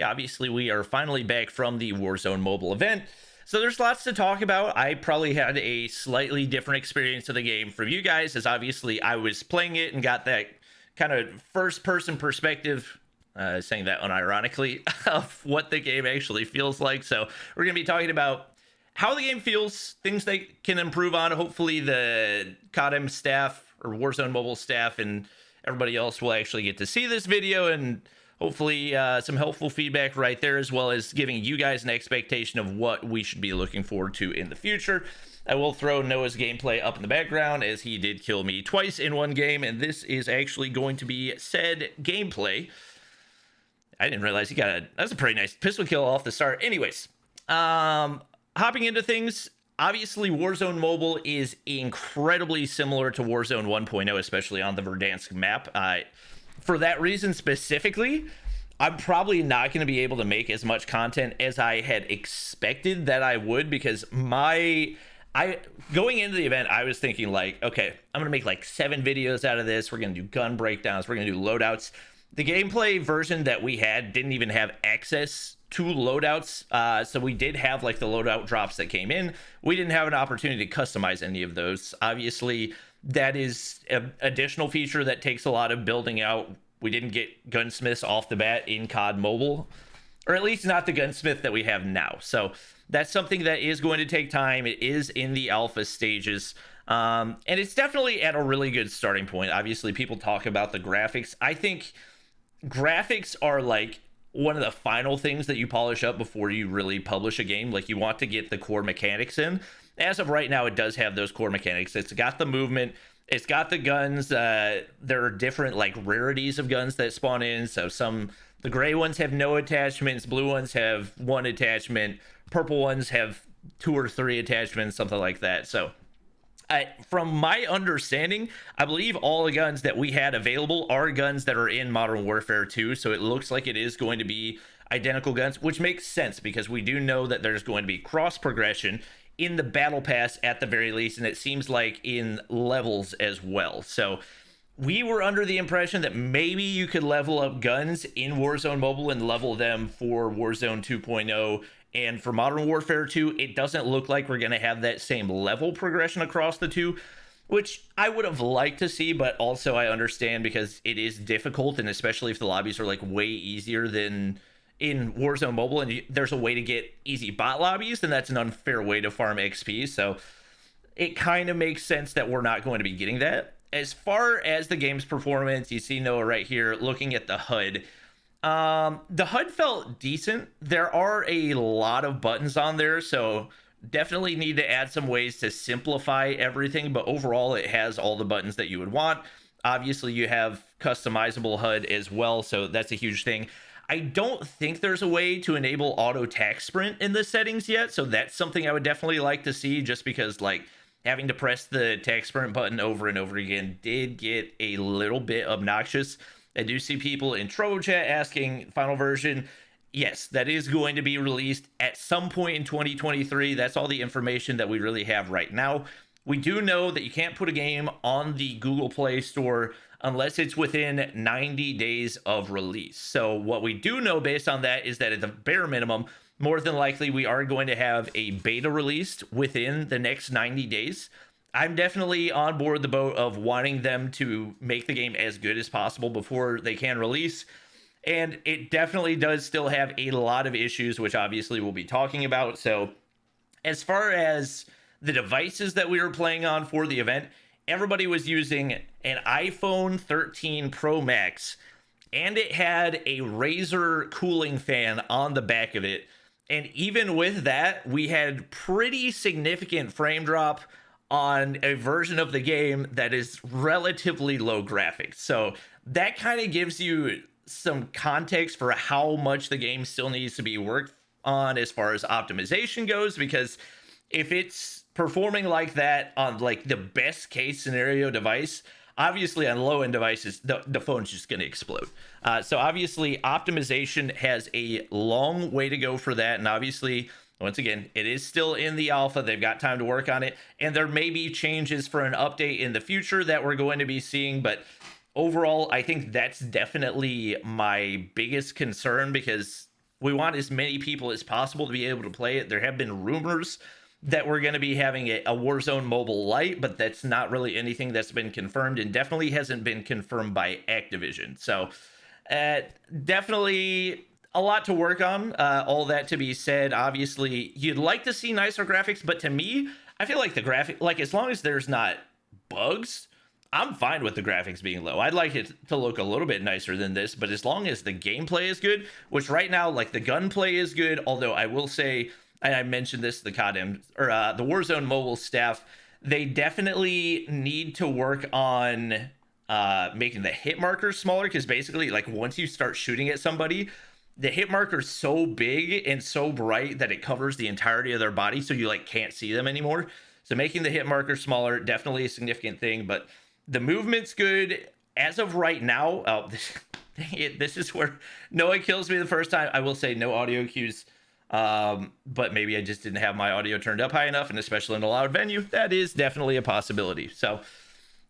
Obviously, we are finally back from the Warzone Mobile event. So there's lots to talk about. I probably had a slightly different experience of the game from you guys, as obviously I was playing it and got that kind of first person perspective, saying that unironically, of what the game actually feels like. So we're going to be talking about how the game feels, things they can improve on. Hopefully, the CODM staff or Warzone Mobile staff and everybody else will actually get to see this video, and hopefully some helpful feedback right there, as well as giving you guys an expectation of what we should be looking forward to in the future. I will throw Noah's gameplay up in the background, as he did kill me twice in one game, and this is actually going to be said gameplay. I didn't realize he got that's a pretty nice pistol kill off the start. Anyways, hopping into things, obviously Warzone Mobile is incredibly similar to Warzone 1.0, especially on the Verdansk map. For that reason specifically, I'm probably not going to be able to make as much content as I had expected that I would, because going into the event, I was thinking like, okay, I'm going to make like 7 videos out of this. We're going to do gun breakdowns. We're going to do loadouts. The gameplay version that we had didn't even have access to loadouts. So we did have like the loadout drops that came in. We didn't have an opportunity to customize any of those. Obviously, that is an additional feature that takes a lot of building out. We didn't get gunsmiths off the bat in COD Mobile, or at least not the gunsmith that we have now. So that's something that is going to take time. It is in the alpha stages. And it's definitely at a really good starting point. Obviously, people talk about the graphics. I think graphics are like one of the final things that you polish up before you really publish a game. Like, you want to get the core mechanics in. As of right now, it does have those core mechanics. It's got the movement, it's got the guns. There are different like rarities of guns that spawn in. So the gray ones have no attachments, blue ones have 1 attachment, purple ones have 2 or 3 attachments, something like that. So from my understanding, I believe all the guns that we had available are guns that are in Modern Warfare 2. So it looks like it is going to be identical guns, which makes sense because we do know that there's going to be cross progression in the battle pass at the very least, and it seems like in levels as well. So we were under the impression that maybe you could level up guns in Warzone Mobile and level them for Warzone 2.0 and for Modern Warfare 2. It doesn't look like we're going to have that same level progression across the two, which I would have liked to see, but also I understand because it is difficult, and especially if the lobbies are like way easier than in Warzone Mobile, and there's a way to get easy bot lobbies, then that's an unfair way to farm XP. So it kind of makes sense that we're not going to be getting that. As far as the game's performance, you see Noah right here looking at the HUD. The HUD felt decent. There are a lot of buttons on there, so definitely need to add some ways to simplify everything, but overall it has all the buttons that you would want. Obviously, you have customizable HUD as well, so that's a huge thing. I don't think there's a way to enable auto tac sprint in the settings yet, so that's something I would definitely like to see, just because like having to press the tac sprint button over and over again did get a little bit obnoxious. I do see people in Trovo chat asking final version. Yes, that is going to be released at some point in 2023. That's all the information that we really have right now. We do know that you can't put a game on the Google Play Store unless it's within 90 days of release. So what we do know based on that is that at the bare minimum, more than likely we are going to have a beta released within the next 90 days. I'm definitely on board the boat of wanting them to make the game as good as possible before they can release. And it definitely does still have a lot of issues, which obviously we'll be talking about. So as far as the devices that we were playing on for the event, everybody was using an iPhone 13 Pro Max, and it had a Razer cooling fan on the back of it. And even with that, we had pretty significant frame drop on a version of the game that is relatively low graphics. So that kind of gives you some context for how much the game still needs to be worked on as far as optimization goes, because if it's performing like that on like the best case scenario device, obviously on low end devices the phone's just going to explode. So obviously optimization has a long way to go for that, and obviously once again it is still in the alpha. They've got time to work on it, and there may be changes for an update in the future that we're going to be seeing, but overall I think that's definitely my biggest concern, because We want as many people as possible to be able to play it. There have been rumors that we're going to be having a Warzone Mobile Lite, but that's not really anything that's been confirmed, and definitely hasn't been confirmed by Activision. So definitely a lot to work on. All that to be said, obviously you'd like to see nicer graphics, but to me, I feel like the graphic, like as long as there's not bugs, I'm fine with the graphics being low. I'd like it to look a little bit nicer than this, but as long as the gameplay is good, which right now, like the gunplay is good, although I will say, and I mentioned this to the CODM or the Warzone Mobile staff, they definitely need to work on making the hit markers smaller, because basically, like once you start shooting at somebody, the hit marker's so big and so bright that it covers the entirety of their body, so you like can't see them anymore. So making the hit marker smaller, definitely a significant thing, but the movement's good as of right now. Oh, this is where Noah kills me the first time. I will say no audio cues, but maybe I just didn't have my audio turned up high enough, and especially in a loud venue, that is definitely a possibility. So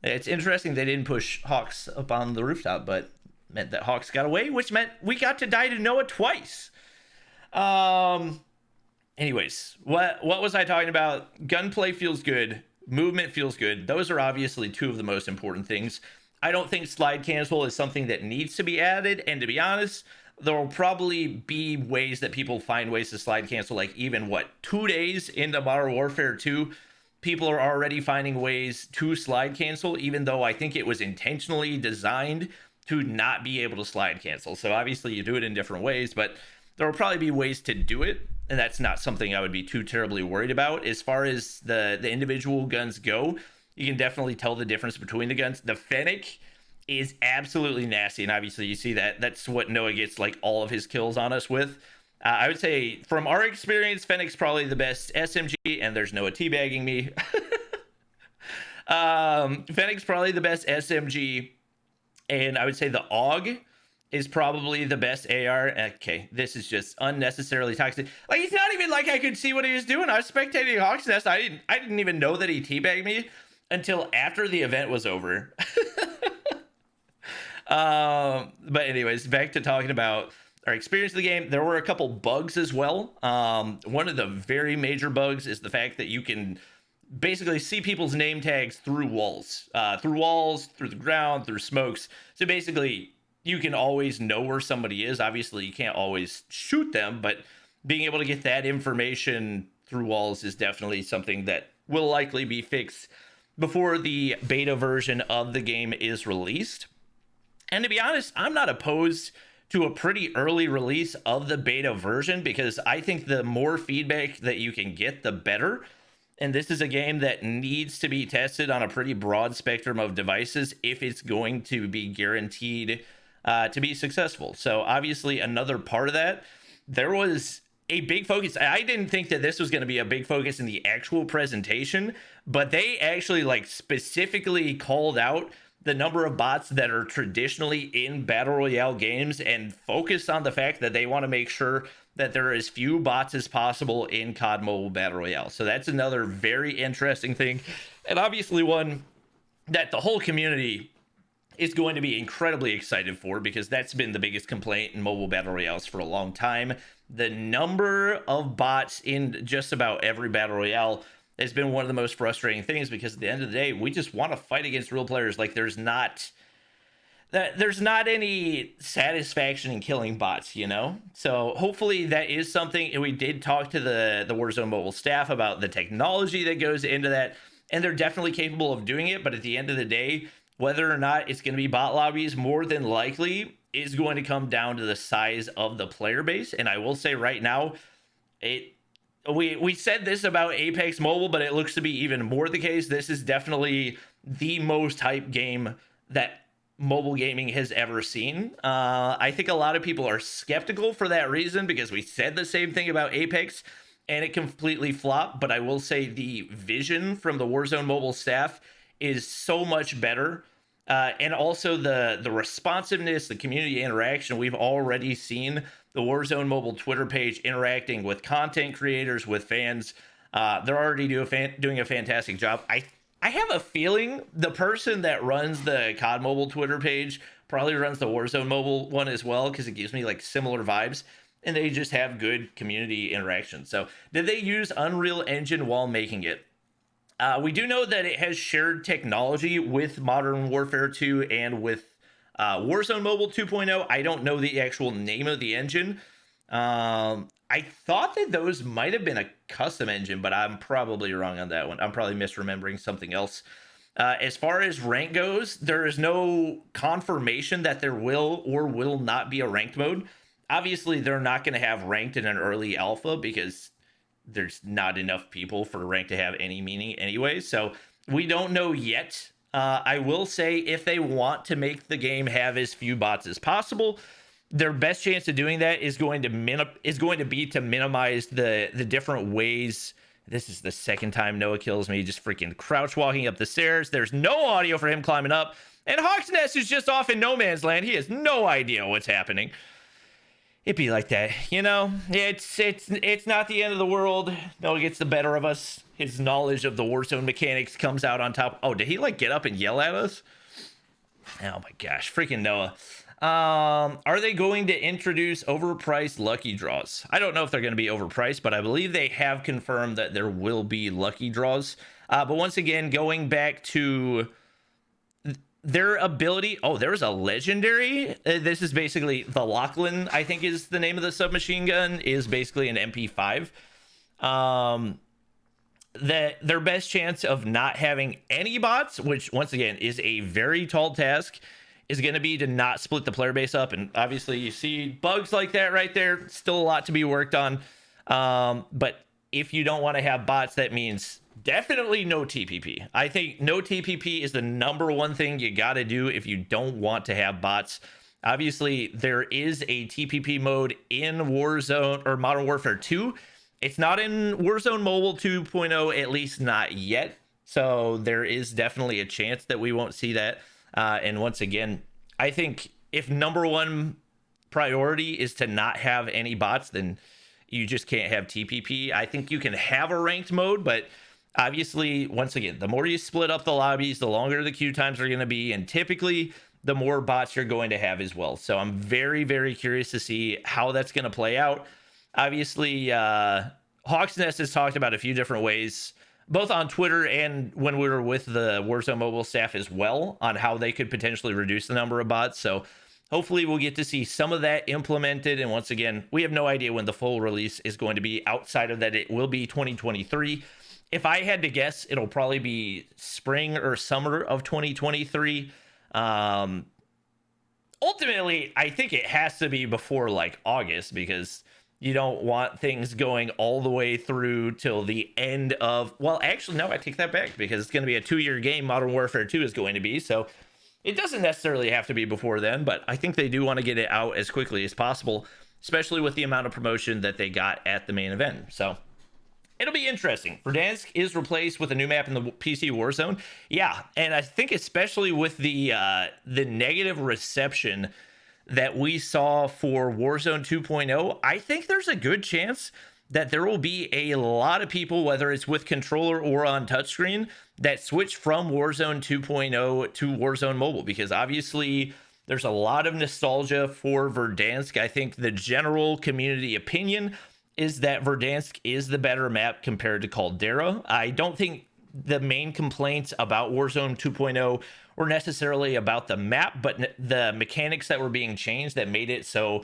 it's interesting they didn't push Hawks up on the rooftop, but meant that Hawks got away, which meant we got to die to Noah twice. Anyways, what was I talking about? Gunplay feels good. Movement feels good. Those are obviously two of the most important things. I don't think slide cancel is something that needs to be added. And to be honest, there will probably be ways that people find ways to slide cancel. Like even 2 days into Modern Warfare 2, people are already finding ways to slide cancel, even though I think it was intentionally designed to not be able to slide cancel. So obviously you do it in different ways, but there will probably be ways to do it, and that's not something I would be too terribly worried about. As far as the individual guns go, you can definitely tell the difference between the guns. The Fennec is absolutely nasty, and obviously you see that. That's what Noah gets like all of his kills on us with. I would say from our experience, Fennec's probably the best SMG, and there's Noah teabagging me. Fennec's probably the best SMG, and I would say the AUG is probably the best AR. Okay, this is just unnecessarily toxic. Like, it's not even like I could see what he was doing. I was spectating Hawk's Nest. I didn't even know that he teabagged me until after the event was over. But anyways, back to talking about our experience of the game. There were a couple bugs as well. One of the very major bugs is the fact that you can basically see people's name tags through walls, through the ground, through smokes. So basically, you can always know where somebody is. Obviously, you can't always shoot them, but being able to get that information through walls is definitely something that will likely be fixed before the beta version of the game is released. And to be honest, I'm not opposed to a pretty early release of the beta version, because I think the more feedback that you can get, the better. And this is a game that needs to be tested on a pretty broad spectrum of devices if it's going to be guaranteed to be successful. So obviously another part of that, there was a big focus. I didn't think that this was going to be a big focus in the actual presentation, but they actually like specifically called out the number of bots that are traditionally in battle royale games and focused on the fact that they want to make sure that there are as few bots as possible in COD Mobile Battle Royale. So that's another very interesting thing, and obviously one that the whole community is going to be incredibly excited for, because that's been the biggest complaint in mobile battle royales for a long time. The number of bots in just about every battle royale has been one of the most frustrating things, because at the end of the day, we just want to fight against real players. Like there's not any satisfaction in killing bots, you know? So hopefully that is something, and we did talk to the Warzone Mobile staff about the technology that goes into that, and they're definitely capable of doing it, but at the end of the day, whether or not it's going to be bot lobbies, more than likely is going to come down to the size of the player base. And I will say right now, we said this about Apex Mobile, but it looks to be even more the case. This is definitely the most hyped game that mobile gaming has ever seen. I think a lot of people are skeptical for that reason, because we said the same thing about Apex and it completely flopped. But I will say the vision from the Warzone Mobile staff is so much better. And also the responsiveness, the community interaction. We've already seen the Warzone Mobile Twitter page interacting with content creators, with fans. They're already doing a fantastic job. I have a feeling the person that runs the COD Mobile Twitter page probably runs the Warzone Mobile one as well, because it gives me like similar vibes. and they just have good community interaction. So, did they use Unreal Engine while making it? We do know that it has shared technology with Modern Warfare 2 and with Warzone Mobile 2.0. I don't know the actual name of the engine. I thought that those might have been a custom engine, but I'm probably wrong on that one. I'm probably misremembering something else. As far as rank goes, there is no confirmation that there will or will not be a ranked mode. Obviously, they're not going to have ranked in an early alpha because there's not enough people for rank to have any meaning anyway. So we don't know yet. I will say if they want to make the game have as few bots as possible, their best chance of doing that is going to be to minimize the different ways. This is the second time Noah kills me, just freaking crouch walking up the stairs. There's no audio for him climbing up, and Hawk's Nest is just off in no man's land. He has no idea what's happening. It'd be like that, you know. It's not the end of the world. Noah gets the better of us. His knowledge of the Warzone mechanics comes out on top. Oh, did he like get up and yell at us? Oh my gosh, freaking Noah. Are they going to introduce overpriced lucky draws? I don't know if they're going to be overpriced, but I believe they have confirmed that there will be lucky draws. But once again, going back to their ability. Oh, there's a legendary. This is basically the Lachlan, I think is the name of the submachine gun, is basically an MP5. That their best chance of not having any bots, which once again is a very tall task, is going to be to not split the player base up. And obviously you see bugs like that right there. Still a lot to be worked on. But if you don't want to have bots, that means definitely no TPP. I think no TPP is the number one thing you got to do if you don't want to have bots. Obviously, there is a TPP mode in Warzone or Modern Warfare 2. It's not in Warzone Mobile 2.0, at least not yet. So there is definitely a chance that we won't see that. And once again, I think if number one priority is to not have any bots, then you just can't have TPP. I think you can have a ranked mode, but obviously, once again, the more you split up the lobbies, the longer the queue times are going to be, and typically the more bots you're going to have as well. So I'm very, very curious to see how that's going to play out. Obviously, Hawk's Nest has talked about a few different ways, both on Twitter and when we were with the Warzone Mobile staff as well, on how they could potentially reduce the number of bots. So hopefully we'll get to see some of that implemented. And once again, we have no idea when the full release is going to be. Outside of that, it will be 2023. If I had to guess, it'll probably be spring or summer of 2023. Ultimately, I think it has to be before like August, because you don't want things going all the way through till the end of, well, actually, no, I take that back, because it's going to be a 2-year game. Modern Warfare 2 is going to be, so it doesn't necessarily have to be before then, but I think they do want to get it out as quickly as possible, especially with the amount of promotion that they got at the main event. So it'll be interesting. Verdansk is replaced with a new map in the PC Warzone. Yeah, and I think especially with the negative reception that we saw for Warzone 2.0, I think there's a good chance that there will be a lot of people, whether it's with controller or on touchscreen, that switch from Warzone 2.0 to Warzone Mobile, because obviously there's a lot of nostalgia for Verdansk. I think the general community opinion is that Verdansk is the better map compared to Caldera. I don't think the main complaints about Warzone 2.0 were necessarily about the map, but the mechanics that were being changed that made it so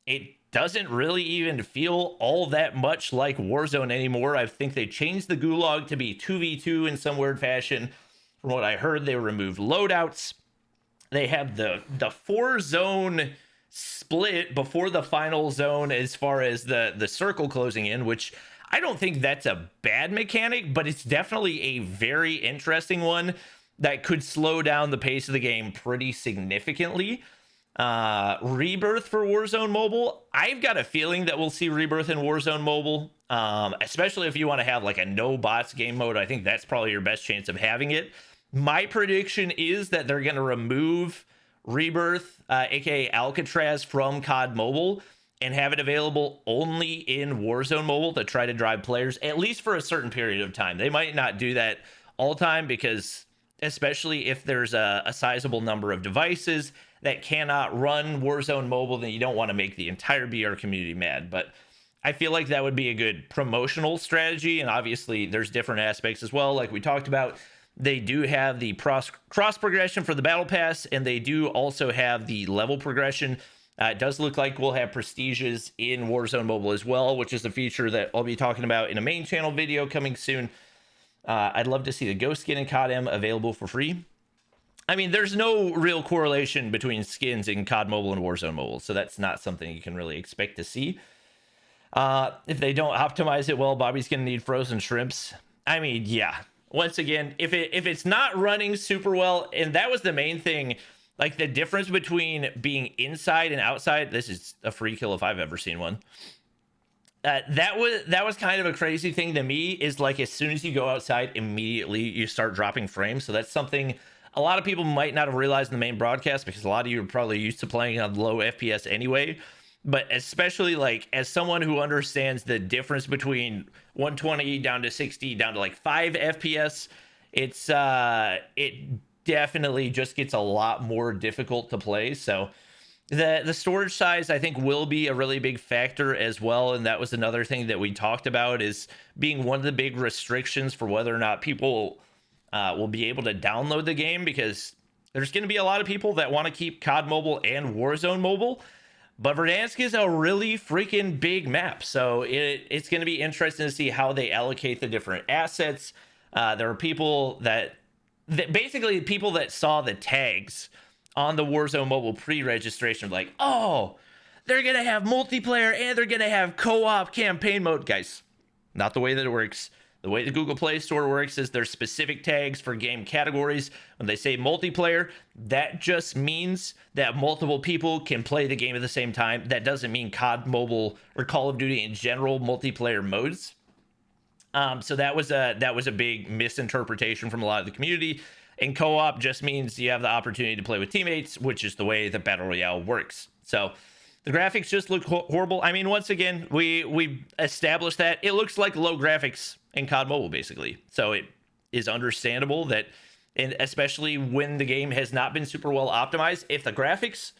it doesn't really even feel all that much like Warzone anymore. I think they changed the gulag to be 2v2 in some weird fashion. From what I heard, they removed loadouts. They have the 4-zone split before the final zone as far as the circle closing in, which I don't think that's a bad mechanic, but it's definitely a very interesting one that could slow down the pace of the game pretty significantly. Rebirth for Warzone Mobile, I've got a feeling that we'll see Rebirth in Warzone Mobile, especially if you want to have like a no bots game mode. I think that's probably your best chance of having it. My prediction is that they're going to remove Rebirth, aka Alcatraz, from COD Mobile and have it available only in Warzone Mobile to try to drive players, at least for a certain period of time. They might not do that all time, because especially if there's a sizable number of devices, that cannot run Warzone Mobile, then you don't want to make the entire BR community mad. But I feel like that would be a good promotional strategy. And obviously, there's different aspects as well. Like we talked about, they do have the cross progression for the battle pass, and they do also have the level progression. It does look like we'll have prestiges in Warzone Mobile as well, which is a feature that I'll be talking about in a main channel video coming soon. I'd love to see the ghost skin in COD M available for free. I mean, there's no real correlation between skins in COD Mobile and Warzone Mobile, so that's not something you can really expect to see. If they don't optimize it well, Bobby's going to need frozen shrimps. I mean, yeah. Once again, if it's not running super well, and that was the main thing, like the difference between being inside and outside. This is a free kill if I've ever seen one. That was kind of a crazy thing to me, is like as soon as you go outside, immediately you start dropping frames. So that's something a lot of people might not have realized in the main broadcast, because a lot of you are probably used to playing on low FPS anyway. But especially like as someone who understands the difference between 120 down to 60 down to like 5 FPS, it definitely just gets a lot more difficult to play. So the storage size, I think, will be a really big factor as well. And that was another thing that we talked about, is being one of the big restrictions for whether or not people will be able to download the game, because there's going to be a lot of people that want to keep COD Mobile and Warzone Mobile. But Verdansk is a really freaking big map, so it's going to be interesting to see how they allocate the different assets. There are people that basically people that saw the tags on the Warzone Mobile pre-registration, like, oh, they're going to have multiplayer and they're going to have co-op campaign mode. Guys, not the way that it works. The way the Google Play Store works is there's specific tags for game categories. When they say multiplayer, that just means that multiple people can play the game at the same time. That doesn't mean COD Mobile or Call of Duty in general multiplayer modes. So that was a big misinterpretation from a lot of the community. And co-op just means you have the opportunity to play with teammates, which is the way the Battle Royale works. So the graphics just look horrible. I mean, once again, we established that it looks like low graphics in COD Mobile, basically. So it is understandable that, and especially when the game has not been super well optimized, if the graphics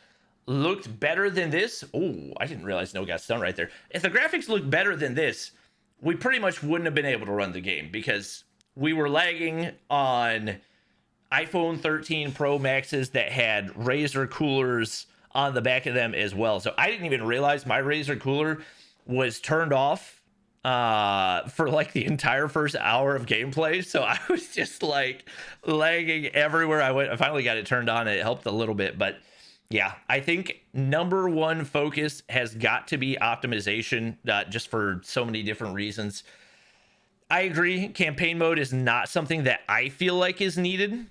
looked better than this, oh, I didn't realize no got stunned right there. If the graphics looked better than this, we pretty much wouldn't have been able to run the game, because we were lagging on iPhone 13 Pro Maxes that had Razer coolers on the back of them as well. So I didn't even realize my Razer cooler was turned off for like the entire first hour of gameplay. So I was just like lagging everywhere I went. I finally got it turned on and it helped a little bit. But yeah, I think number one focus has got to be optimization, just for so many different reasons. I agree, campaign mode is not something that I feel like is needed.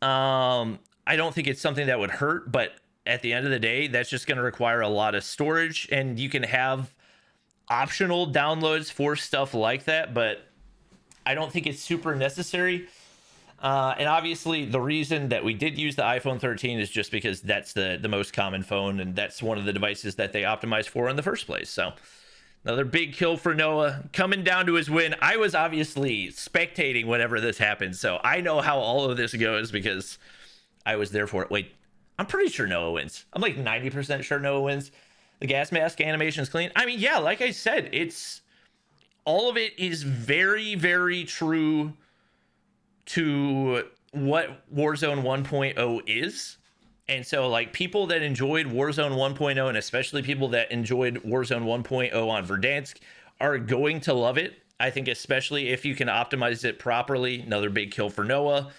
I don't think it's something that would hurt, but at the end of the day, that's just going to require a lot of storage, and you can have optional downloads for stuff like that, but I don't think it's super necessary. And obviously the reason that we did use the iPhone 13 is just because that's the most common phone, and that's one of the devices that they optimized for in the first place. So another big kill for Noah, coming down to his win. I was obviously spectating whenever this happened, so I know how all of this goes because I was there for it. Wait, I'm pretty sure Noah wins. I'm like 90% sure Noah wins. The gas mask animation is clean. I mean, yeah, like I said, it's all of it is very, very true to what Warzone 1.0 is. And so like people that enjoyed Warzone 1.0, and especially people that enjoyed Warzone 1.0 on Verdansk, are going to love it. I think especially if you can optimize it properly. Another big kill for Noah.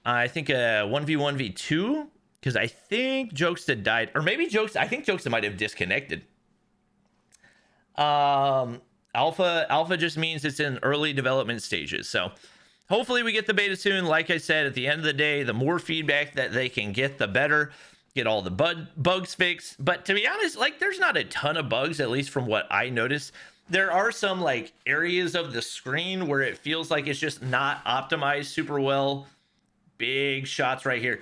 I think a 1v1v2, because I think Jokesta died, or maybe I think Jokesta might have disconnected. Alpha just means it's in early development stages. So hopefully we get the beta soon. Like I said, at the end of the day, the more feedback that they can get, the better. Get all the bugs fixed. But to be honest, like there's not a ton of bugs, at least from what I noticed. There are some like areas of the screen where it feels like it's just not optimized super well. Big shots right here.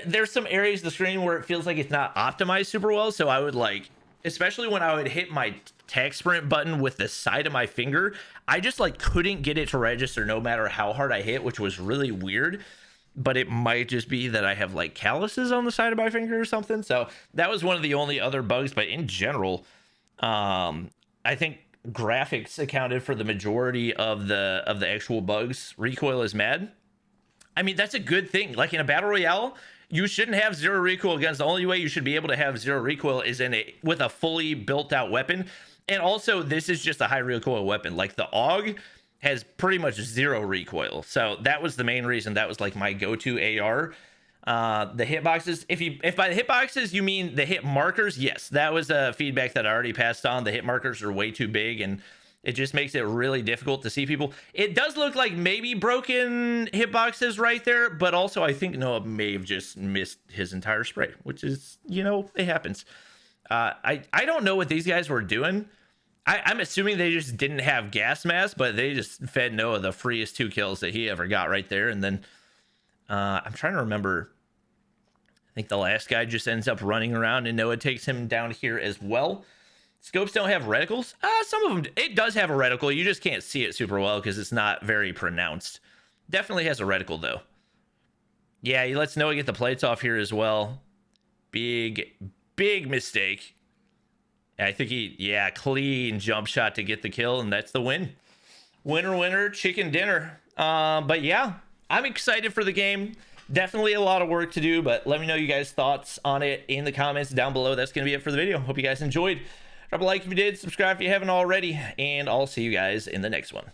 There's some areas of the screen where it feels like it's not optimized super well. So I would like, especially when I would hit my tag sprint button with the side of my finger, I just like couldn't get it to register no matter how hard I hit, which was really weird. but it might just be that I have like calluses on the side of my finger or something. So that was one of the only other bugs. But in general, I think graphics accounted for the majority of the actual bugs. Recoil is mad. I mean, that's a good thing. Like in a battle royale, you shouldn't have zero recoil guns. The only way you should be able to have zero recoil is with a fully built out weapon. And also, this is just a high recoil weapon. Like the AUG has pretty much zero recoil. So that was the main reason that was like my go-to AR. The hitboxes, if by the hitboxes you mean the hit markers, yes, that was a feedback that I already passed on. The hit markers are way too big and it just makes it really difficult to see people. It does look like maybe broken hitboxes right there, but also I think Noah may have just missed his entire spray, which is, you know, it happens. I don't know what these guys were doing. I'm assuming they just didn't have gas mask, but they just fed Noah the freest 2 kills that he ever got right there. And then I'm trying to remember. I think the last guy just ends up running around and Noah takes him down here as well. Scopes don't have reticles. Some of them, it does have a reticle. You just can't see it super well because it's not very pronounced. Definitely has a reticle though. Yeah, he lets Noah get the plates off here as well. Big mistake. I think yeah, clean jump shot to get the kill, and that's the win. Winner, chicken dinner. But yeah, I'm excited for the game. Definitely a lot of work to do, but let me know you guys' thoughts on it in the comments down below. That's going to be it for the video. Hope you guys enjoyed. Drop a like if you did, subscribe if you haven't already, and I'll see you guys in the next one.